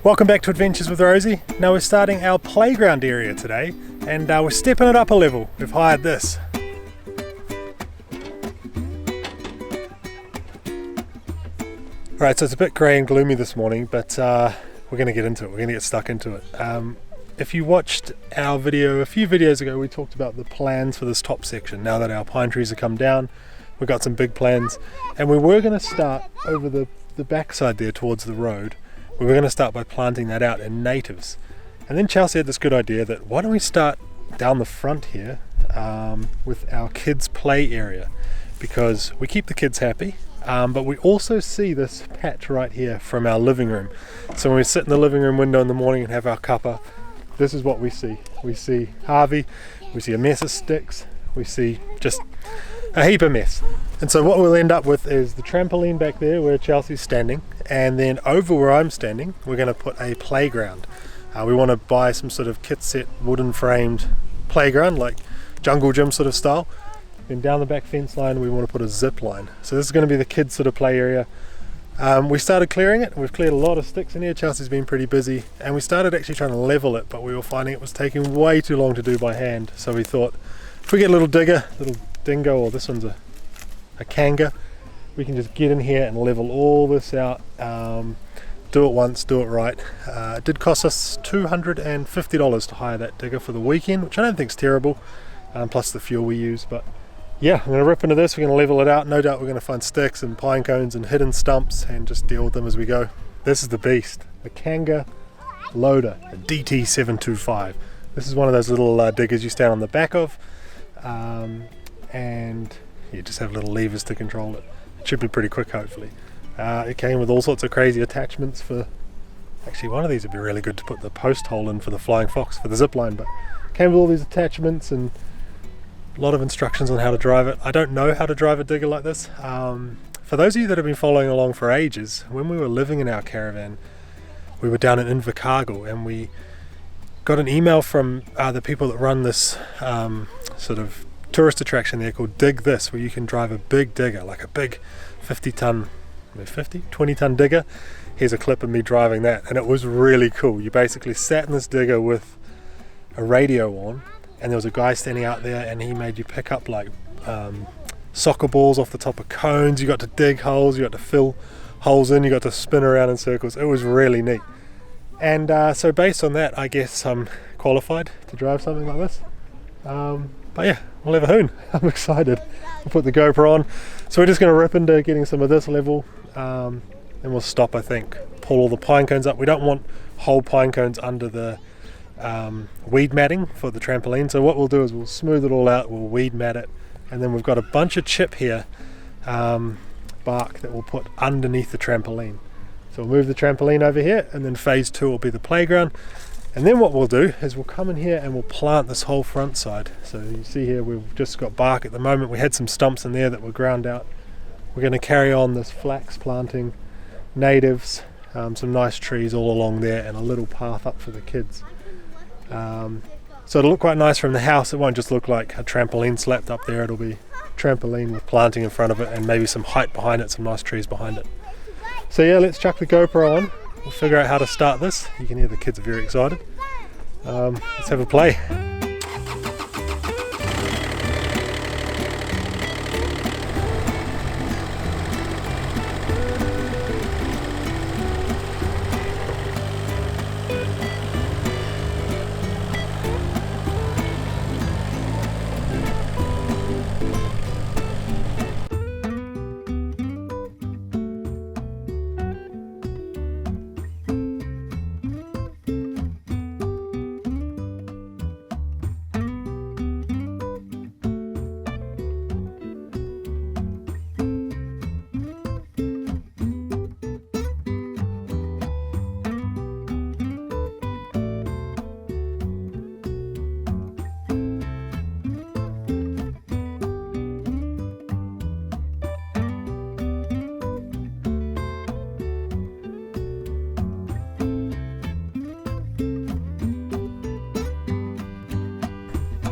Welcome back to Adventures with Rosie. Now we're starting our playground area today and we're stepping it up a level. We've hired this. Right, so it's a bit grey and gloomy this morning, but we're going to get into it. We're going to get stuck into it. If you watched our video a few videos ago, we talked about the plans for this top section. Now that our pine trees have come down, we've got some big plans, and we were going to start over the backside there towards the road. We were going to start by planting that out in natives. And then Chelsea had this good idea that why don't we start down the front here with our kids' play area, because we keep the kids happy, but we also see this patch right here from our living room. So when we sit in the living room window in the morning and have our cuppa, this is what we see. We see Harvey, we see a mess of sticks, we see just a heap of mess. And so what we'll end up with is the trampoline back there where Chelsea's standing, and then over where I'm standing we're going to put a playground. We want to buy some sort of kit set wooden framed playground, like jungle gym sort of style. Then down the back fence line we want to put a zip line. So this is going to be the kids sort of play area. We started clearing it. We've cleared a lot of sticks in here. Chelsea's been pretty busy, and we started actually trying to level it, but we were finding it was taking way too long to do by hand. So we thought if we get a little digger, little dingo, or this one's a kanga, we can just get in here and level all this out. Do it once, do it right. It did cost us $250 to hire that digger for the weekend, which I don't think is terrible, plus the fuel we use. But yeah, I'm going to rip into this, we're going to level it out. No doubt we're going to find sticks and pine cones and hidden stumps and just deal with them as we go. This is the beast, the Kanga Loader, the DT725. This is one of those little diggers you stand on the back of, and you just have little levers to control it. It should be pretty quick, hopefully. It came with all sorts of crazy attachments for, actually one of these would be really good to put the post hole in for the flying fox, for the zip line, but it came with all these attachments and a lot of instructions on how to drive it. I don't know how to drive a digger like this. For those of you that have been following along for ages, when we were living in our caravan, we were down in Invercargill and we got an email from the people that run this sort of tourist attraction there called Dig This, where you can drive a big digger, like a big 20 ton digger. Here's a clip of me driving that, and it was really cool. You basically sat in this digger with a radio on, and there was a guy standing out there, and he made you pick up like soccer balls off the top of cones. You got to dig holes, you got to fill holes in, you got to spin around in circles. It was really neat. And so based on that, I guess I'm qualified to drive something like this. But yeah, we'll have a hoon. I'm excited. We'll put the GoPro on. So we're just going to rip into getting some of this level, and we'll stop, I think, pull all the pine cones up. We don't want whole pine cones under the weed matting for the trampoline. So what we'll do is we'll smooth it all out, we'll weed mat it, and then we've got a bunch of chip here, bark that we'll put underneath the trampoline. So we'll move the trampoline over here, and then phase 2 will be the playground. And then what we'll do is we'll come in here and we'll plant this whole front side. So you see here we've just got bark at the moment. We had some stumps in there that were ground out. We're going to carry on this flax planting, natives, some nice trees all along there, and a little path up for the kids. So it'll look quite nice from the house. It won't just look like a trampoline slapped up there. It'll be trampoline with planting in front of it and maybe some height behind it, some nice trees behind it. So yeah, let's chuck the GoPro on. We'll figure out how to start this. You can hear the kids are very excited. Let's have a play.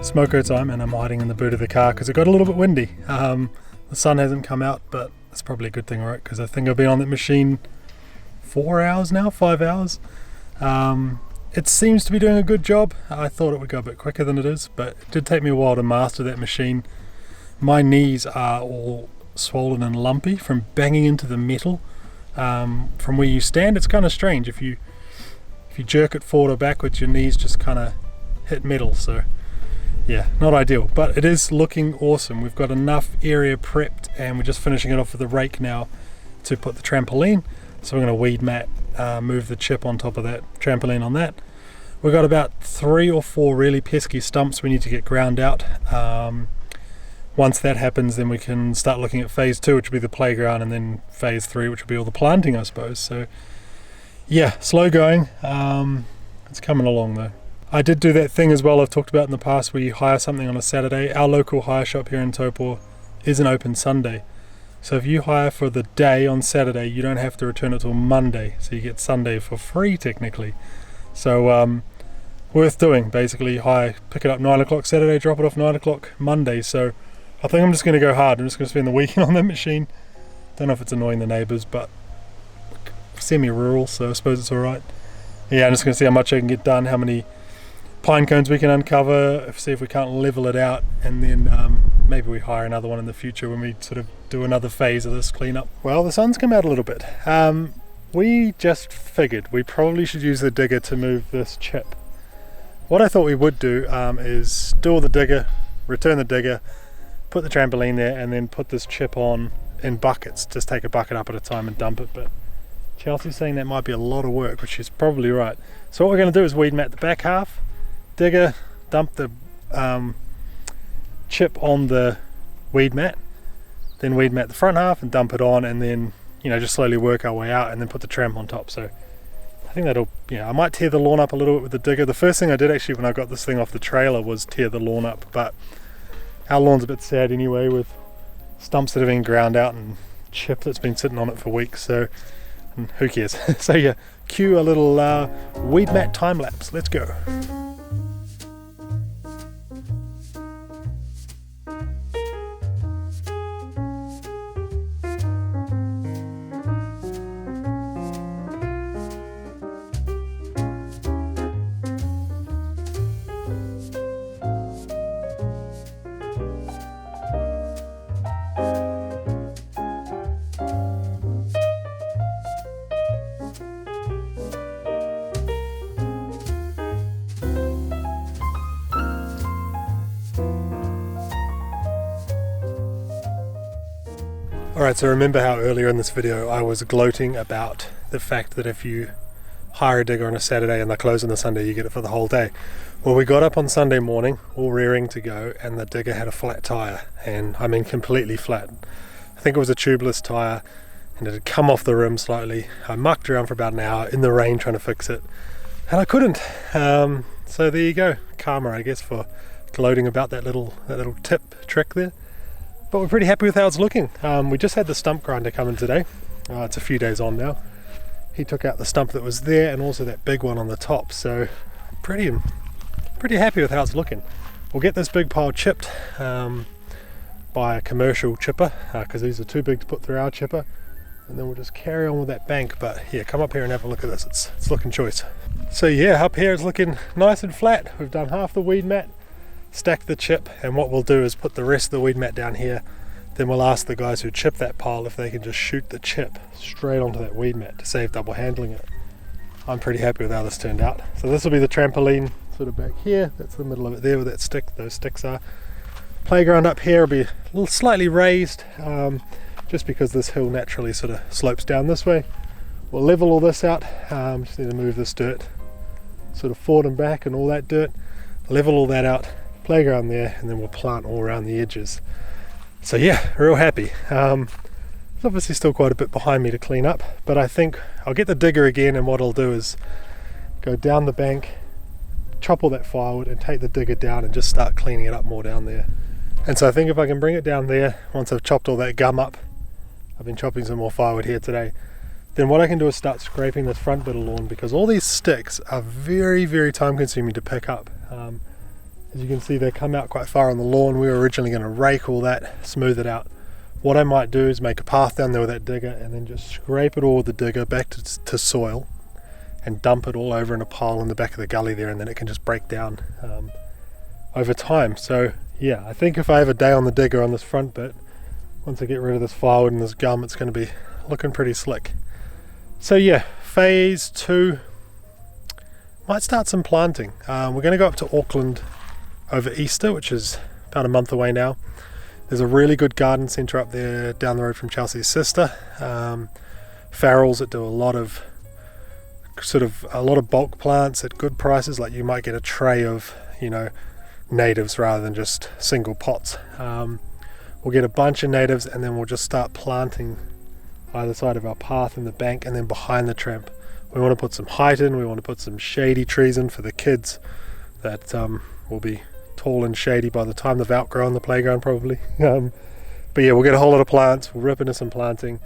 Smoko time, and I'm hiding in the boot of the car because it got a little bit windy. The sun hasn't come out, but it's probably a good thing, right? Because I think I've been on that machine 4 hours now, 5 hours. It seems to be doing a good job. I thought it would go a bit quicker than it is, but it did take me a while to master that machine. My knees are all swollen and lumpy from banging into the metal. From where you stand, it's kind of strange. If you jerk it forward or backwards, your knees just kind of hit metal. So yeah, not ideal, but it is looking awesome. We've got enough area prepped, and we're just finishing it off with a rake now to put the trampoline. So we're going to weed mat, move the chip on top of that trampoline on that. We've got about 3 or 4 really pesky stumps we need to get ground out. Once that happens, then we can start looking at phase 2, which will be the playground, and then phase 3, which will be all the planting, I suppose. So yeah, slow going. It's coming along though. I did do that thing as well I've talked about in the past, where you hire something on a Saturday. Our local hire shop here in Taupo isn't open Sunday. So if you hire for the day on Saturday, you don't have to return it till Monday. So you get Sunday for free technically. So worth doing. Basically pick it up 9 o'clock Saturday, drop it off 9 o'clock Monday. So I think I'm just going to go hard. I'm just going to spend the weekend on that machine. Don't know if it's annoying the neighbours, but semi-rural, so I suppose it's alright. Yeah, I'm just going to see how much I can get done, how many pine cones we can uncover, see if we can't level it out, and then maybe we hire another one in the future when we sort of do another phase of this cleanup. Well, the sun's come out a little bit. We just figured we probably should use the digger to move this chip. What I thought we would do is do all the digger, return the digger, put the trampoline there, and then put this chip on in buckets. Just take a bucket up at a time and dump it. But Chelsea's saying that might be a lot of work, which is probably right. So what we're going to do is weed mat the back half, digger, dump the chip on the weed mat, then weed mat the front half and dump it on, and then just slowly work our way out, and then put the tramp on top. So I think that'll, I might tear the lawn up a little bit with the digger. The first thing I did actually when I got this thing off the trailer was tear the lawn up, but our lawn's a bit sad anyway, with stumps that have been ground out and chip that's been sitting on it for weeks, so who cares. So yeah, cue a little weed mat time lapse. Let's go. Alright, so remember how earlier in this video I was gloating about the fact that if you hire a digger on a Saturday and they're closed on the Sunday, you get it for the whole day. Well, we got up on Sunday morning, all rearing to go, and the digger had a flat tyre, and I mean completely flat. I think it was a tubeless tyre, and it had come off the rim slightly. I mucked around for about an hour in the rain trying to fix it, and I couldn't. So there you go, karma I guess for gloating about that little trick there. But we're pretty happy with how it's looking. We just had the stump grinder come in today. It's a few days on now. He took out the stump that was there and also that big one on the top. So pretty happy with how it's looking. We'll get this big pile chipped by a commercial chipper because these are too big to put through our chipper. And then we'll just carry on with that bank. But yeah, come up here and have a look at this. It's looking choice. So yeah, up here it's looking nice and flat. We've done half the weed mat. Stack the chip, and what we'll do is put the rest of the weed mat down here. Then we'll ask the guys who chip that pile if they can just shoot the chip straight onto that weed mat to save double handling it. I'm pretty happy with how this turned out. So this will be the trampoline sort of back here. That's the middle of it there where that stick, those sticks are. Playground up here will be a little slightly raised just because this hill naturally sort of slopes down this way. We'll level all this out. Just need to move this dirt sort of forward and back and all that dirt. Level all that out. Playground there, and then we'll plant all around the edges. So yeah, real happy. There's obviously still quite a bit behind me to clean up, but I think I'll get the digger again, and what I'll do is go down the bank, chop all that firewood and take the digger down and just start cleaning it up more down there. And so I think if I can bring it down there, once I've chopped all that gum up, I've been chopping some more firewood here today, then what I can do is start scraping this front bit of lawn, because all these sticks are very, very time consuming to pick up. As you can see, they come out quite far on the lawn. We were originally going to rake all that, smooth it out. What I might do is make a path down there with that digger and then just scrape it all with the digger back to soil, and dump it all over in a pile in the back of the gully there, and then it can just break down over time. So yeah, I think if I have a day on the digger on this front bit, once I get rid of this firewood and this gum, it's going to be looking pretty slick. So yeah, phase 2, might start some planting. We're going to go up to Auckland over Easter, which is about a month away now. There's a really good garden centre up there down the road from Chelsea's sister. Farrells that do a lot of bulk plants at good prices. Like you might get a tray of, you know, natives rather than just single pots. We'll get a bunch of natives, and then we'll just start planting either side of our path in the bank and then behind the tramp. We want to put some height in, we want to put some shady trees in for the kids that will be tall and shady by the time they've outgrown the playground probably. But yeah, we'll get a whole lot of plants, we'll rip into some planting,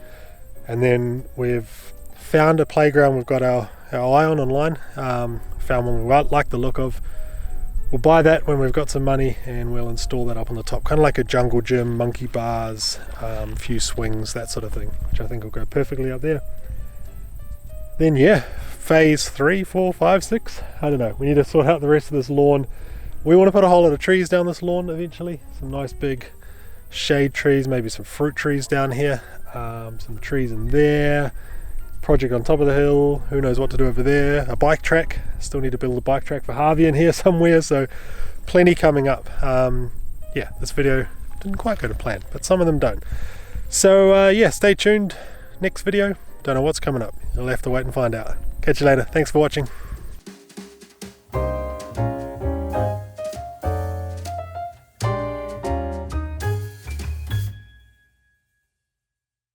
and then we've found a playground we've got our eye on online. Found one we like the look of. We'll buy that when we've got some money, and we'll install that up on the top, kind of like a jungle gym, monkey bars, a few swings, that sort of thing, which I think will go perfectly up there. Then yeah, phase 3, 4, 5, 6, I don't know, we need to sort out the rest of this lawn. We want to put a whole lot of trees down this lawn eventually, some nice big shade trees, maybe some fruit trees down here, some trees in there, project on top of the hill, who knows what to do over there, a bike track, still need to build a bike track for Harvey in here somewhere, so plenty coming up. Yeah, this video didn't quite go to plan, but some of them don't. So yeah, stay tuned, next video, don't know what's coming up, you'll have to wait and find out. Catch you later, thanks for watching.